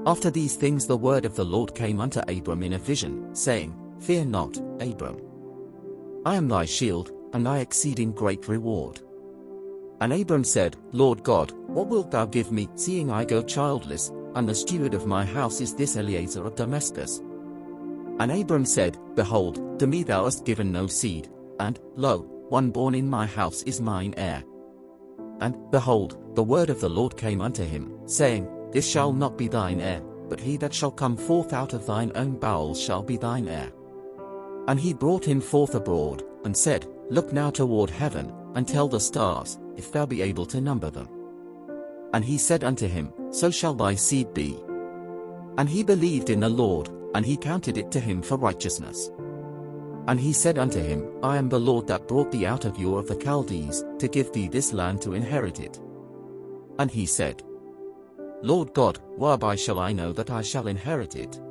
After these things the word of the Lord came unto Abram in a vision, saying, Fear not, Abram. I am thy shield, and thy exceeding great reward. And Abram said, Lord God, what wilt thou give me, seeing I go childless, and the steward of my house is this Eliezer of Damascus? And Abram said, Behold, to me thou hast given no seed, and, lo, one born in my house is mine heir. And, behold, the word of the Lord came unto him, saying, This shall not be thine heir, but he that shall come forth out of thine own bowels shall be thine heir. And he brought him forth abroad, and said, Look now toward heaven, and tell the stars, if thou be able to number them. And he said unto him, So shall thy seed be. And he believed in the Lord, and he counted it to him for righteousness. And he said unto him, I am the Lord that brought thee out of Ur of the Chaldees, to give thee this land to inherit it. And he said, Lord God, whereby shall I know that I shall inherit it?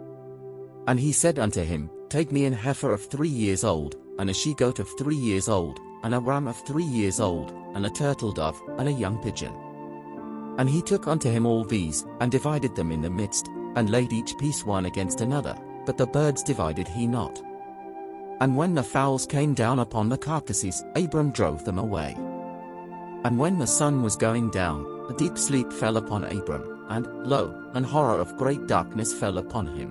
And he said unto him, Take me an heifer of 3 years old, and a she-goat of 3 years old, and a ram of 3 years old, and a turtle-dove, and a young pigeon. And he took unto him all these, and divided them in the midst, and laid each piece one against another, but the birds divided he not. And when the fowls came down upon the carcasses, Abram drove them away. And when the sun was going down, a deep sleep fell upon Abram, and, lo, an horror of great darkness fell upon him.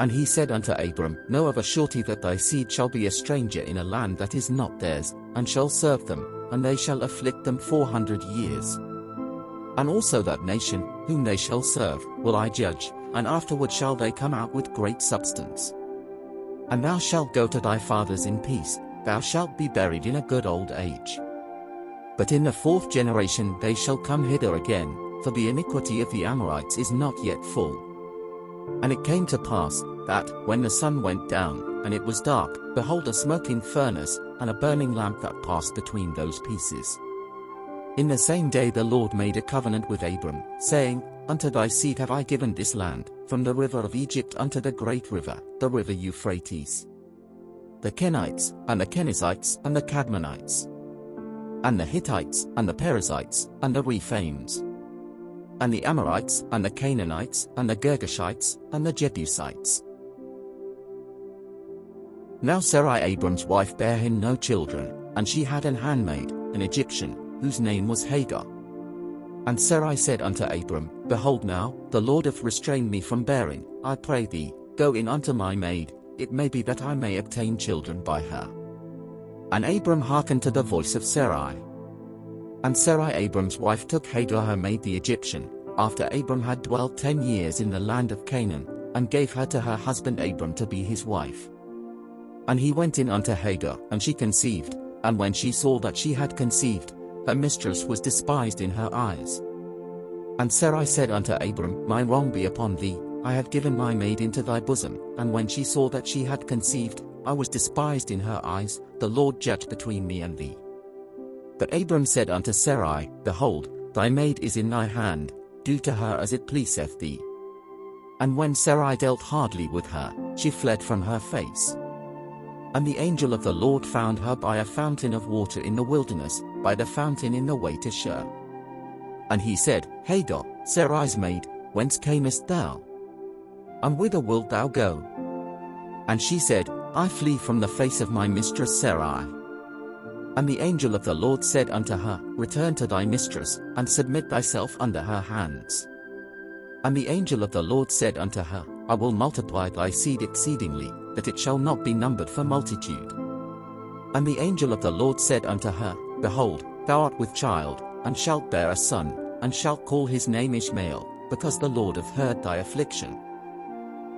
And he said unto Abram, Know of a surety that thy seed shall be a stranger in a land that is not theirs, and shall serve them, and they shall afflict them 400 years. And also that nation, whom they shall serve, will I judge, and afterward shall they come out with great substance. And thou shalt go to thy fathers in peace, thou shalt be buried in a good old age. But in the 4th generation they shall come hither again, for the iniquity of the Amorites is not yet full. And it came to pass, that, when the sun went down, and it was dark, behold a smoking furnace, and a burning lamp that passed between those pieces. In the same day the Lord made a covenant with Abram, saying, Unto thy seed have I given this land, from the river of Egypt unto the great river, the river Euphrates. The Kenites, and the Kenizzites, and the Cadmonites, and the Hittites, and the Perizzites, and the Rephaims, and the Amorites, and the Canaanites, and the Girgashites, and the Jebusites. Now Sarai Abram's wife bare him no children, and she had an handmaid, an Egyptian, whose name was Hagar. And Sarai said unto Abram, Behold now, the Lord hath restrained me from bearing, I pray thee, go in unto my maid, it may be that I may obtain children by her. And Abram hearkened to the voice of Sarai. And Sarai Abram's wife took Hagar her maid the Egyptian, after Abram had dwelt 10 years in the land of Canaan, and gave her to her husband Abram to be his wife. And he went in unto Hagar, and she conceived, and when she saw that she had conceived, her mistress was despised in her eyes. And Sarai said unto Abram, My wrong be upon thee, I have given my maid into thy bosom, and when she saw that she had conceived, I was despised in her eyes, the Lord judge between me and thee. But Abram said unto Sarai, Behold, thy maid is in thy hand, do to her as it pleaseth thee. And when Sarai dealt hardly with her, she fled from her face. And the angel of the Lord found her by a fountain of water in the wilderness, by the fountain in the way to Shur. And he said, Hagar, Sarai's maid, whence camest thou? And whither wilt thou go? And she said, I flee from the face of my mistress Sarai. And the angel of the Lord said unto her, Return to thy mistress, and submit thyself under her hands. And the angel of the Lord said unto her, I will multiply thy seed exceedingly, that it shall not be numbered for multitude. And the angel of the Lord said unto her, Behold, thou art with child, and shalt bear a son, and shalt call his name Ishmael, because the Lord hath heard thy affliction.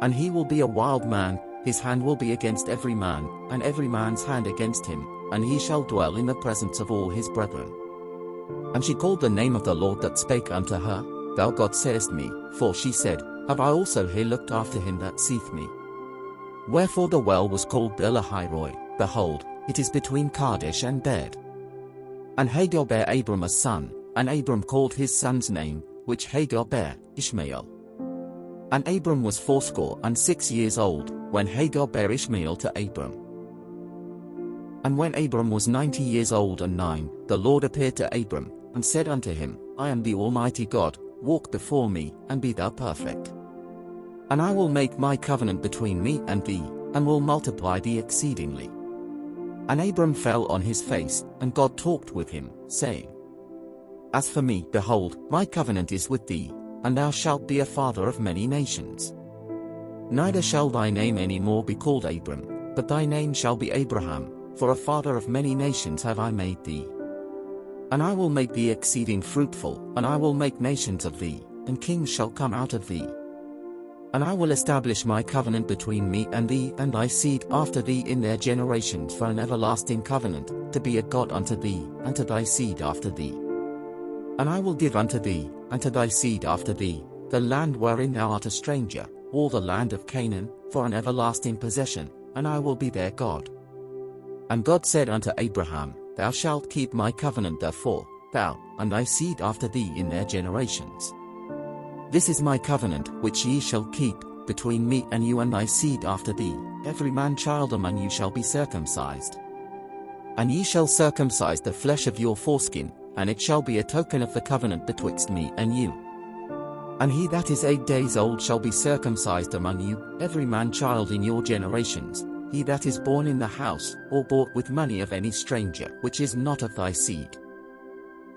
And he will be a wild man, his hand will be against every man, and every man's hand against him, and he shall dwell in the presence of all his brethren. And she called the name of the Lord that spake unto her, Thou God sayest me, for she said, Have I also here looked after him that seeth me? Wherefore the well was called Beer-lahai-roi, behold, it is between Kadesh and Bed. And Hagar bare Abram a son, and Abram called his son's name, which Hagar bare, Ishmael. And Abram was 86 years old, when Hagar bare Ishmael to Abram. And when Abram was 90 years old and 9, the Lord appeared to Abram, and said unto him, I am the Almighty God, walk before me, and be thou perfect. And I will make my covenant between me and thee, and will multiply thee exceedingly. And Abram fell on his face, and God talked with him, saying, As for me, behold, my covenant is with thee, and thou shalt be a father of many nations. Neither shall thy name any more be called Abram, but thy name shall be Abraham, for a father of many nations have I made thee. And I will make thee exceeding fruitful, and I will make nations of thee, and kings shall come out of thee. And I will establish my covenant between me and thee and thy seed after thee in their generations for an everlasting covenant, to be a God unto thee, and to thy seed after thee. And I will give unto thee, and to thy seed after thee, the land wherein thou art a stranger, all the land of Canaan, for an everlasting possession, and I will be their God. And God said unto Abraham, Thou shalt keep my covenant therefore, thou, and thy seed after thee in their generations. This is my covenant which ye shall keep, between me and you and thy seed after thee, every man child among you shall be circumcised. And ye shall circumcise the flesh of your foreskin, and it shall be a token of the covenant betwixt me and you. And he that is 8 days old shall be circumcised among you, every man child in your generations, he that is born in the house, or bought with money of any stranger, which is not of thy seed.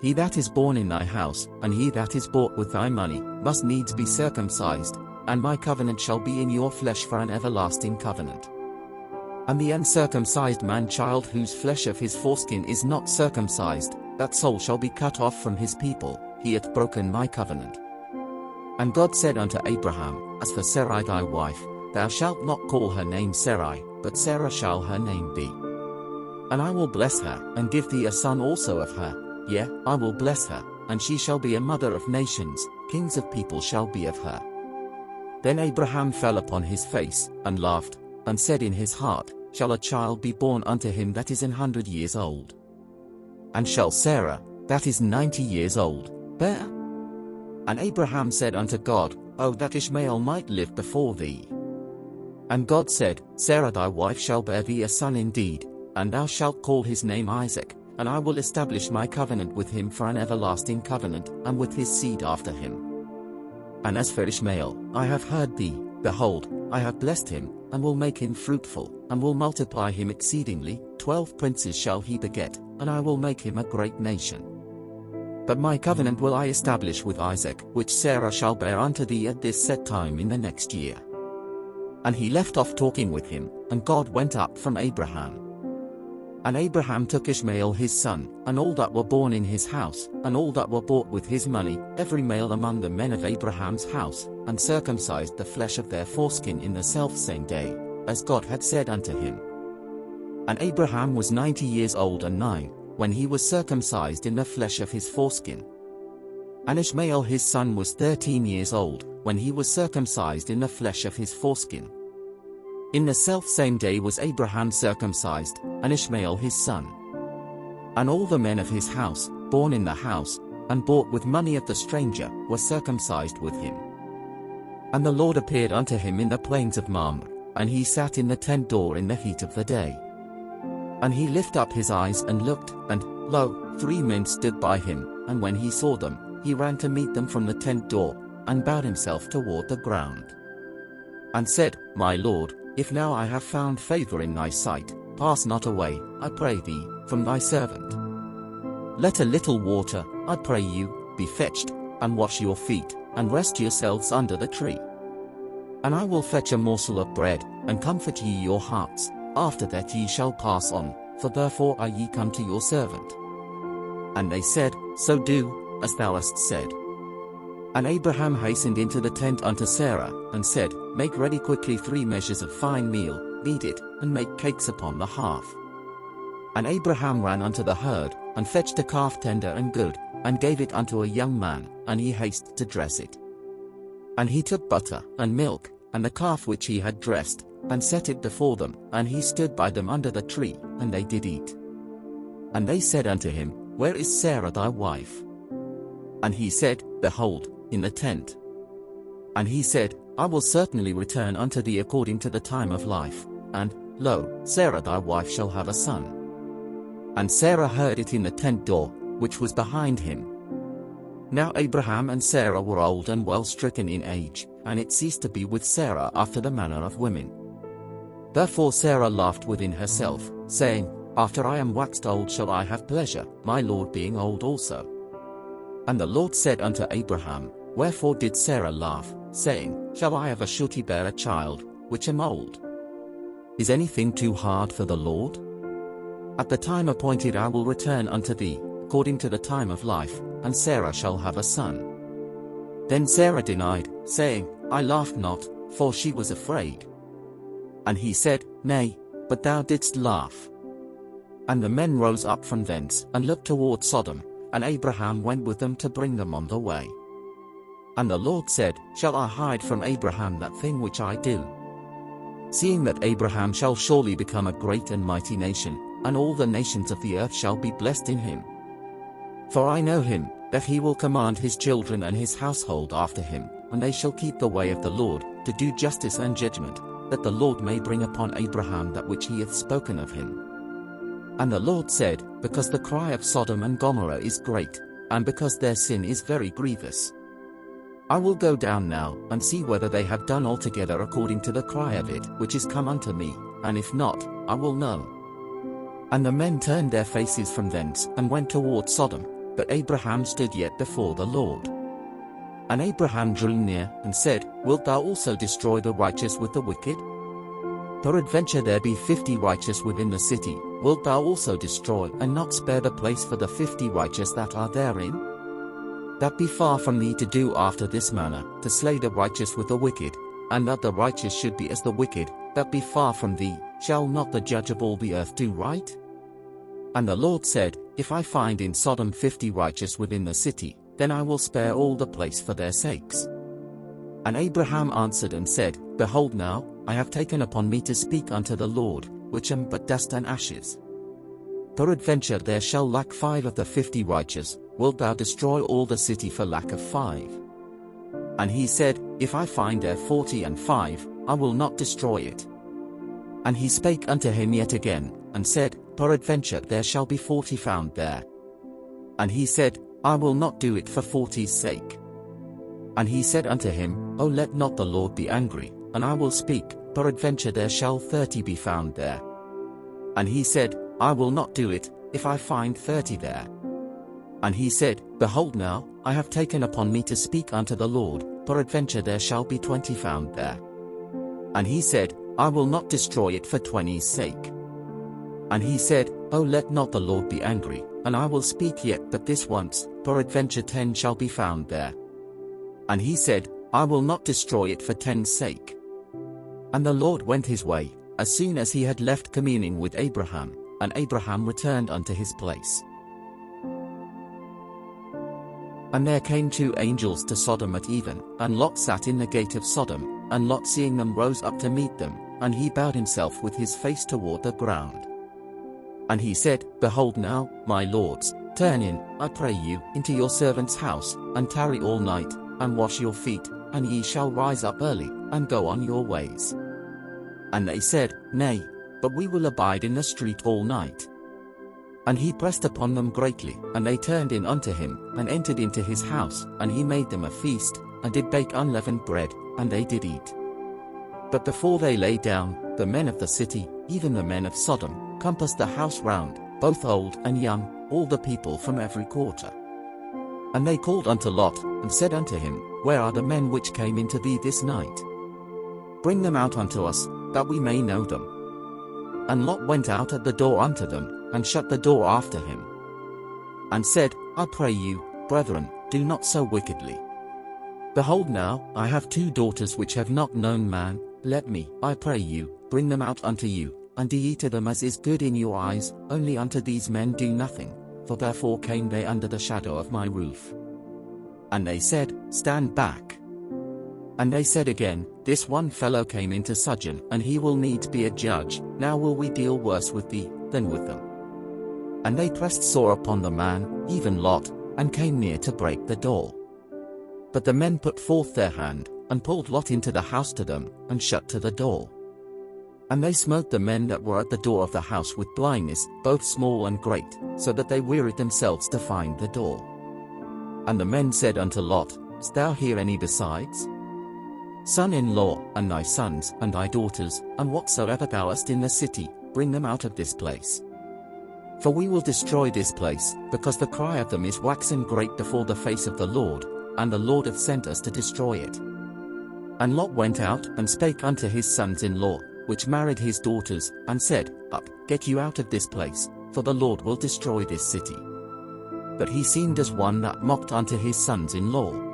He that is born in thy house, and he that is bought with thy money, must needs be circumcised, and my covenant shall be in your flesh for an everlasting covenant. And the uncircumcised man-child whose flesh of his foreskin is not circumcised, that soul shall be cut off from his people, he hath broken my covenant. And God said unto Abraham, As for Sarai thy wife, thou shalt not call her name Sarai, but Sarah shall her name be. And I will bless her, and give thee a son also of her. Yea, I will bless her, and she shall be a mother of nations, kings of people shall be of her. Then Abraham fell upon his face, and laughed, and said in his heart, Shall a child be born unto him that is 100 years old? And shall Sarah, that is 90 years old, bear? And Abraham said unto God, O that Ishmael might live before thee. And God said, Sarah thy wife shall bear thee a son indeed, and thou shalt call his name Isaac, and I will establish my covenant with him for an everlasting covenant, and with his seed after him. And as for Ishmael, I have heard thee, behold, I have blessed him, and will make him fruitful, and will multiply him exceedingly, 12 princes shall he beget, and I will make him a great nation. But my covenant will I establish with Isaac, which Sarah shall bear unto thee at this set time in the next year. And he left off talking with him, and God went up from Abraham. And Abraham took Ishmael his son, and all that were born in his house, and all that were bought with his money, every male among the men of Abraham's house, and circumcised the flesh of their foreskin in the selfsame day, as God had said unto him. And Abraham was 90 years old and 9, when he was circumcised in the flesh of his foreskin. And Ishmael his son was 13 years old, when he was circumcised in the flesh of his foreskin. In the selfsame day was Abraham circumcised, and Ishmael his son. And all the men of his house, born in the house, and bought with money of the stranger, were circumcised with him. And the Lord appeared unto him in the plains of Mamre, and he sat in the tent door in the heat of the day. And he lifted up his eyes and looked, and, lo, 3 men stood by him, and when he saw them, he ran to meet them from the tent door, and bowed himself toward the ground. And said, My Lord, if now I have found favor in thy sight, pass not away, I pray thee, from thy servant. Let a little water, I pray you, be fetched, and wash your feet, and rest yourselves under the tree. And I will fetch a morsel of bread, and comfort ye your hearts, after that ye shall pass on, for therefore are ye come to your servant. And they said, So do, as thou hast said. And Abraham hastened into the tent unto Sarah, and said, Make ready quickly 3 measures of fine meal, knead it, and make cakes upon the hearth. And Abraham ran unto the herd, and fetched a calf tender and good, and gave it unto a young man, and he hasted to dress it. And he took butter, and milk, and the calf which he had dressed, and set it before them, and he stood by them under the tree, and they did eat. And they said unto him, Where is Sarah thy wife? And he said, Behold, in the tent. And he said, I will certainly return unto thee according to the time of life, and, lo, Sarah thy wife shall have a son. And Sarah heard it in the tent door, which was behind him. Now Abraham and Sarah were old and well stricken in age, and it ceased to be with Sarah after the manner of women. Therefore Sarah laughed within herself, saying, After I am waxed old shall I have pleasure, my Lord being old also. And the Lord said unto Abraham, Wherefore did Sarah laugh, saying, Shall I of a surety bear a child, which am old? Is anything too hard for the Lord? At the time appointed I will return unto thee, according to the time of life, and Sarah shall have a son. Then Sarah denied, saying, I laughed not, for she was afraid. And he said, Nay, but thou didst laugh. And the men rose up from thence, and looked toward Sodom, and Abraham went with them to bring them on the way. And the Lord said, Shall I hide from Abraham that thing which I do? Seeing that Abraham shall surely become a great and mighty nation, and all the nations of the earth shall be blessed in him. For I know him, that he will command his children and his household after him, and they shall keep the way of the Lord, to do justice and judgment, that the Lord may bring upon Abraham that which he hath spoken of him. And the Lord said, Because the cry of Sodom and Gomorrah is great, and because their sin is very grievous, I will go down now, and see whether they have done altogether according to the cry of it which is come unto me, and if not, I will know. And the men turned their faces from thence, and went toward Sodom, but Abraham stood yet before the Lord. And Abraham drew near, and said, Wilt thou also destroy the righteous with the wicked? Peradventure there be 50 righteous within the city, wilt thou also destroy, and not spare the place for the 50 righteous that are therein? That be far from thee to do after this manner, to slay the righteous with the wicked, and that the righteous should be as the wicked, that be far from thee. Shall not the judge of all the earth do right? And the Lord said, If I find in Sodom 50 righteous within the city, then I will spare all the place for their sakes. And Abraham answered and said, Behold now, I have taken upon me to speak unto the Lord, which am but dust and ashes. Peradventure there shall lack 5 of the 50 righteous, wilt thou destroy all the city for lack of 5? And he said, If I find there 40 and 5, I will not destroy it. And he spake unto him yet again, and said, Peradventure there shall be 40 found there. And he said, I will not do it for 40's sake. And he said unto him, O let not the Lord be angry, and I will speak, peradventure there shall 30 be found there. And he said, I will not do it, if I find 30 there. And he said, Behold now, I have taken upon me to speak unto the Lord, peradventure there shall be 20 found there. And he said, I will not destroy it for 20's sake. And he said, O let not the Lord be angry, and I will speak yet but this once, peradventure 10 shall be found there. And he said, I will not destroy it for 10's sake. And the Lord went his way, as soon as he had left communing with Abraham, and Abraham returned unto his place. And there came 2 angels to Sodom at even, and Lot sat in the gate of Sodom, and Lot seeing them rose up to meet them, and he bowed himself with his face toward the ground. And he said, Behold now, my lords, turn in, I pray you, into your servant's house, and tarry all night, and wash your feet, and ye shall rise up early, and go on your ways. And they said, Nay, but we will abide in the street all night. And he pressed upon them greatly, and they turned in unto him, and entered into his house, and he made them a feast, and did bake unleavened bread, and they did eat. But before they lay down, the men of the city, even the men of Sodom, compassed the house round, both old and young, all the people from every quarter. And they called unto Lot, and said unto him, Where are the men which came into thee this night? Bring them out unto us, that we may know them. And Lot went out at the door unto them, and shut the door after him, and said, I pray you, brethren, do not so wickedly. Behold now, I have 2 daughters which have not known man, let me, I pray you, bring them out unto you, and do ye to them as is good in your eyes, only unto these men do nothing, for therefore came they under the shadow of my roof. And they said, Stand back. And they said again, This one fellow came into sojourn, and he will needs be a judge, now will we deal worse with thee, than with them. And they pressed sore upon the man, even Lot, and came near to break the door. But the men put forth their hand, and pulled Lot into the house to them, and shut to the door. And they smote the men that were at the door of the house with blindness, both small and great, so that they wearied themselves to find the door. And the men said unto Lot, Hast thou here any besides? Son-in-law, and thy sons, and thy daughters, and whatsoever thou hast in the city, bring them out of this place. For we will destroy this place, because the cry of them is waxen great before the face of the Lord, and the Lord hath sent us to destroy it. And Lot went out, and spake unto his sons-in-law, which married his daughters, and said, Up, get you out of this place, for the Lord will destroy this city. But he seemed as one that mocked unto his sons-in-law.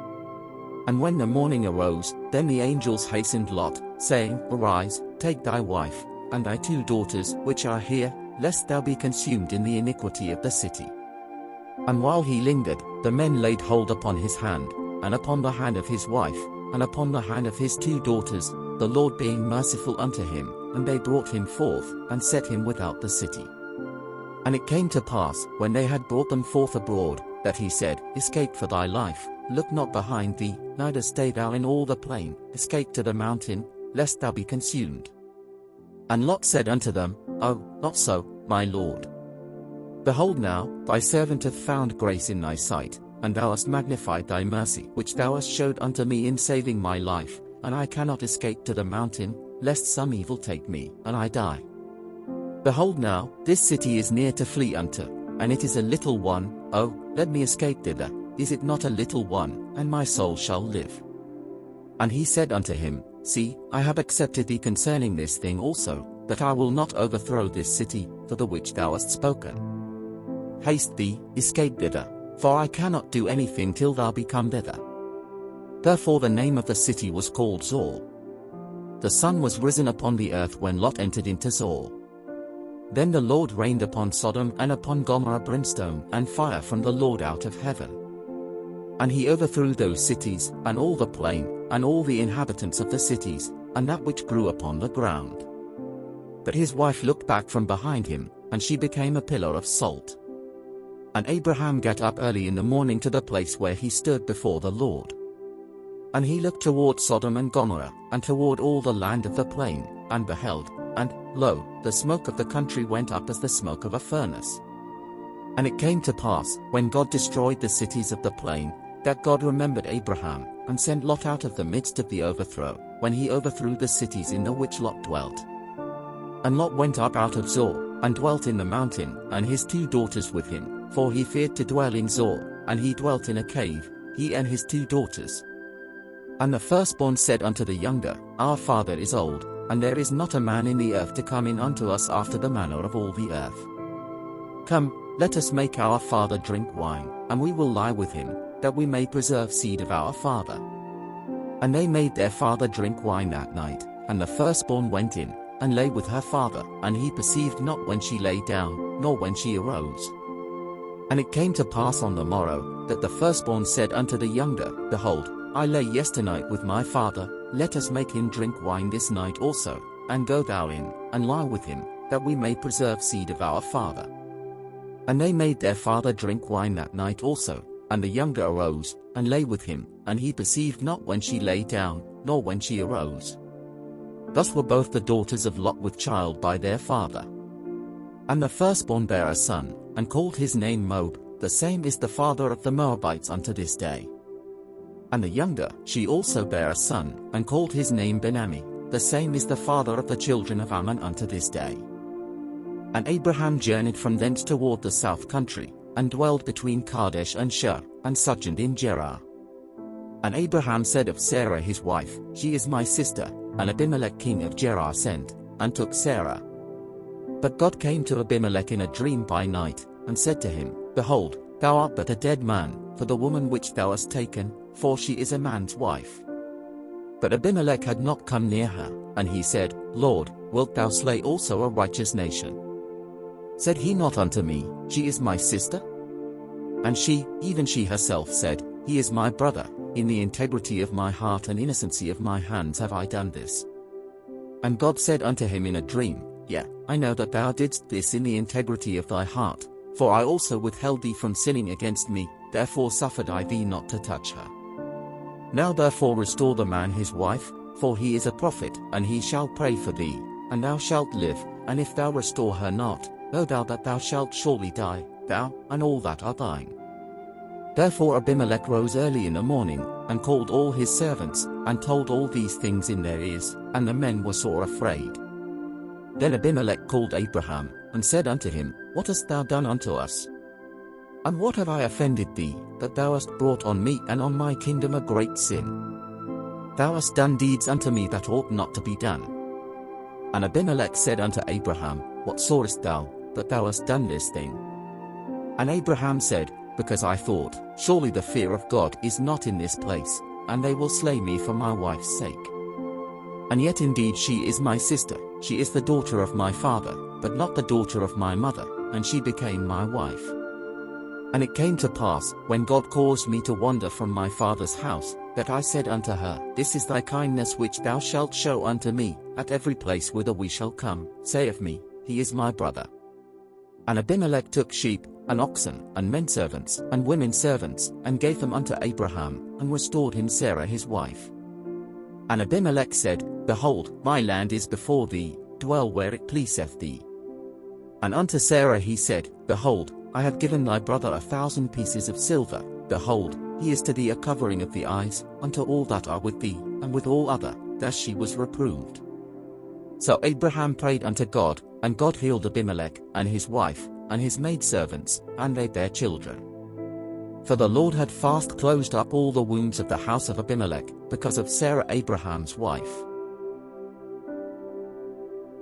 And when the morning arose, then the angels hastened Lot, saying, Arise, take thy wife, and thy 2 daughters, which are here, lest thou be consumed in the iniquity of the city. And while he lingered, the men laid hold upon his hand, and upon the hand of his wife, and upon the hand of his 2 daughters, the Lord being merciful unto him, and they brought him forth, and set him without the city. And it came to pass, when they had brought them forth abroad, that he said, Escape for thy life, look not behind thee, neither stay thou in all the plain, escape to the mountain, lest thou be consumed. And Lot said unto them, Oh, not so, my lord. Behold now, thy servant hath found grace in thy sight, and thou hast magnified thy mercy which thou hast showed unto me in saving my life, and I cannot escape to the mountain, lest some evil take me, and I die. Behold now, this city is near to flee unto, and it is a little one, oh, let me escape thither, is it not a little one, and my soul shall live? And he said unto him, See, I have accepted thee concerning this thing also, that I will not overthrow this city, for the which thou hast spoken. Haste thee, escape thither, for I cannot do anything till thou be come thither. Therefore the name of the city was called Zoar. The sun was risen upon the earth when Lot entered into Zoar. Then the Lord rained upon Sodom and upon Gomorrah brimstone and fire from the Lord out of heaven. And he overthrew those cities, and all the plain, and all the inhabitants of the cities, and that which grew upon the ground. But his wife looked back from behind him, and she became a pillar of salt. And Abraham got up early in the morning to the place where he stood before the Lord. And he looked toward Sodom and Gomorrah, and toward all the land of the plain, and beheld, and, lo, the smoke of the country went up as the smoke of a furnace. And it came to pass, when God destroyed the cities of the plain, that God remembered Abraham, and sent Lot out of the midst of the overthrow, when he overthrew the cities in the which Lot dwelt. And Lot went up out of Zoar, and dwelt in the mountain, and his 2 daughters with him, for he feared to dwell in Zoar, and he dwelt in a cave, he and his 2 daughters. And the firstborn said unto the younger, Our father is old, and there is not a man in the earth to come in unto us after the manner of all the earth. Come, let us make our father drink wine, and we will lie with him, that we may preserve seed of our father. And they made their father drink wine that night, and the firstborn went in, and lay with her father, and he perceived not when she lay down, nor when she arose. And it came to pass on the morrow, that the firstborn said unto the younger, Behold, I lay yesternight with my father, let us make him drink wine this night also, and go thou in, and lie with him, that we may preserve seed of our father. And they made their father drink wine that night also, and the younger arose, and lay with him, and he perceived not when she lay down, nor when she arose. Thus were both the daughters of Lot with child by their father. And the firstborn bare a son, and called his name Moab, the same is the father of the Moabites unto this day. And the younger, she also bare a son, and called his name Ben-Ammi, the same is the father of the children of Ammon unto this day. And Abraham journeyed from thence toward the south country, and dwelled between Kadesh and Shur, and sojourned in Gerar. And Abraham said of Sarah his wife, She is my sister, and Abimelech king of Gerar sent, and took Sarah. But God came to Abimelech in a dream by night, and said to him, Behold, thou art but a dead man, for the woman which thou hast taken, for she is a man's wife. But Abimelech had not come near her, and he said, Lord, wilt thou slay also a righteous nation? Said he not unto me, She is my sister? And she, even she herself said, He is my brother, in the integrity of my heart and innocency of my hands have I done this. And God said unto him in a dream, Yea, I know that thou didst this in the integrity of thy heart, for I also withheld thee from sinning against me, therefore suffered I thee not to touch her. Now therefore restore the man his wife, for he is a prophet, and he shall pray for thee, and thou shalt live, and if thou restore her not, know thou that thou shalt surely die, thou, and all that are thine. Therefore Abimelech rose early in the morning, and called all his servants, and told all these things in their ears, and the men were sore afraid. Then Abimelech called Abraham, and said unto him, What hast thou done unto us? And what have I offended thee, that thou hast brought on me and on my kingdom a great sin? Thou hast done deeds unto me that ought not to be done. And Abimelech said unto Abraham, What sawest thou, that thou hast done this thing? And Abraham said, Because I thought, Surely the fear of God is not in this place, and they will slay me for my wife's sake. And yet indeed she is my sister, she is the daughter of my father, but not the daughter of my mother, and she became my wife. And it came to pass, when God caused me to wander from my father's house, that I said unto her, This is thy kindness which thou shalt show unto me, at every place whither we shall come, say of me, He is my brother. And Abimelech took sheep, and oxen, and men servants, and women servants, and gave them unto Abraham, and restored him Sarah his wife. And Abimelech said, Behold, my land is before thee, dwell where it pleaseth thee. And unto Sarah he said, Behold, I have given thy brother 1,000 pieces of silver, behold, he is to thee a covering of the eyes, unto all that are with thee, and with all other. Thus she was reproved. So Abraham prayed unto God, and God healed Abimelech, and his wife, and his maidservants, and they bare children. For the Lord had fast closed up all the wounds of the house of Abimelech, because of Sarah Abraham's wife.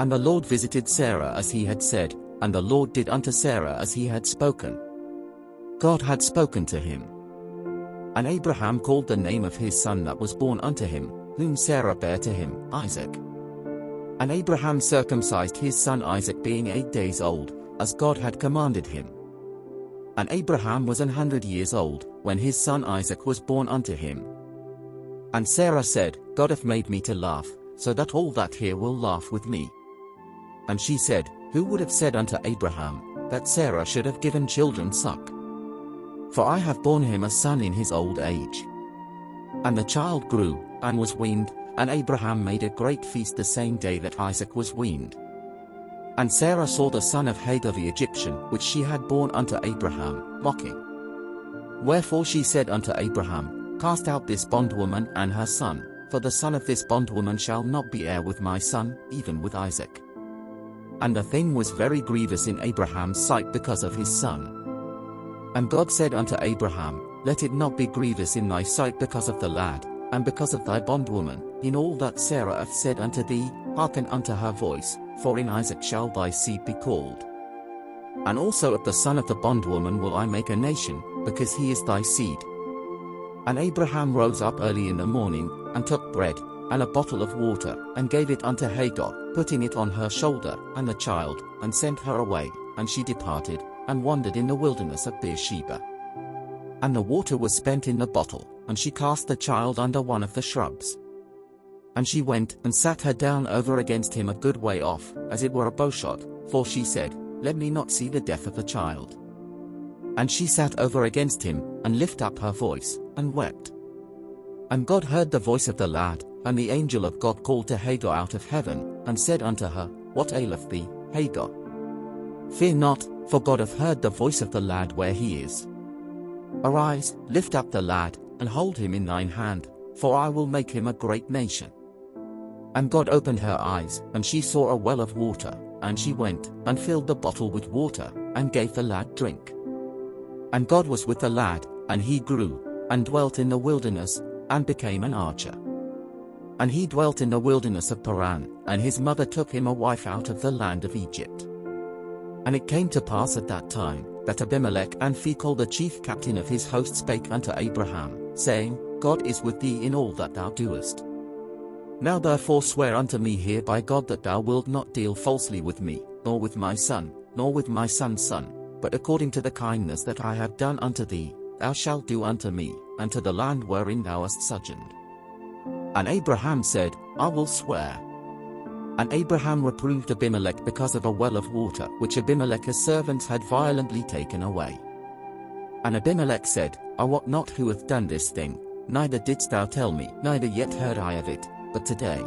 And the Lord visited Sarah as he had said, and the Lord did unto Sarah as he had spoken. God had spoken to him. And Abraham called the name of his son that was born unto him, whom Sarah bare to him, Isaac. And Abraham circumcised his son Isaac being 8 days old, as God had commanded him. And Abraham was 100 years old, when his son Isaac was born unto him. And Sarah said, God hath made me to laugh, so that all that hear will laugh with me. And she said, Who would have said unto Abraham, that Sarah should have given children suck? For I have borne him a son in his old age. And the child grew, and was weaned, and Abraham made a great feast the same day that Isaac was weaned. And Sarah saw the son of Hagar the Egyptian which she had borne unto Abraham, mocking. Wherefore she said unto Abraham, Cast out this bondwoman and her son, for the son of this bondwoman shall not be heir with my son, even with Isaac. And the thing was very grievous in Abraham's sight because of his son. And God said unto Abraham, Let it not be grievous in thy sight because of the lad, and because of thy bondwoman, in all that Sarah hath said unto thee, hearken unto her voice, for in Isaac shall thy seed be called. And also of the son of the bondwoman will I make a nation, because he is thy seed. And Abraham rose up early in the morning, and took bread, and a bottle of water, and gave it unto Hagar, putting it on her shoulder, and the child, and sent her away, and she departed, and wandered in the wilderness of Beersheba. And the water was spent in the bottle, and she cast the child under one of the shrubs. And she went, and sat her down over against him a good way off, as it were a bowshot, for she said, Let me not see the death of the child. And she sat over against him, and lifted up her voice, and wept. And God heard the voice of the lad, and the angel of God called to Hagar out of heaven, and said unto her, What aileth thee, Hagar? Fear not, for God hath heard the voice of the lad where he is. Arise, lift up the lad, and hold him in thine hand, for I will make him a great nation. And God opened her eyes, and she saw a well of water, and she went, and filled the bottle with water, and gave the lad drink. And God was with the lad, and he grew, and dwelt in the wilderness, and became an archer. And he dwelt in the wilderness of Paran, and his mother took him a wife out of the land of Egypt. And it came to pass at that time, that Abimelech and Phicol the chief captain of his host spake unto Abraham, saying, God is with thee in all that thou doest. Now therefore swear unto me here by God that thou wilt not deal falsely with me, nor with my son, nor with my son's son, but according to the kindness that I have done unto thee, thou shalt do unto me, and to the land wherein thou hast sojourned. And Abraham said, I will swear. And Abraham reproved Abimelech because of a well of water which Abimelech's servants had violently taken away. And Abimelech said, I wot not who hath done this thing, neither didst thou tell me, neither yet heard I of it, but today.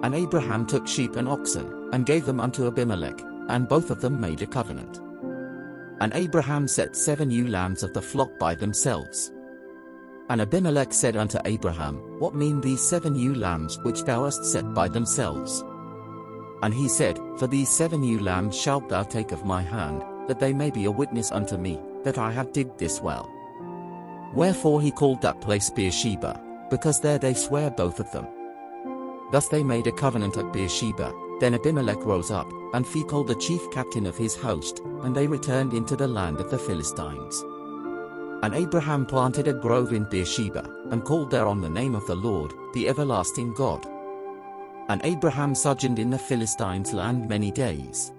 And Abraham took sheep and oxen, and gave them unto Abimelech, and both of them made a covenant. And Abraham set 7 ewe lambs of the flock by themselves. And Abimelech said unto Abraham, What mean these 7 ewe lambs which thou hast set by themselves? And he said, For these 7 ewe lambs shalt thou take of my hand, that they may be a witness unto me, that I have digged this well. Wherefore he called that place Beersheba, because there they sware both of them. Thus they made a covenant at Beersheba. Then Abimelech rose up, and Phicol the chief captain of his host, and they returned into the land of the Philistines. And Abraham planted a grove in Beersheba, and called thereon the name of the Lord, the everlasting God. And Abraham sojourned in the Philistines' land many days.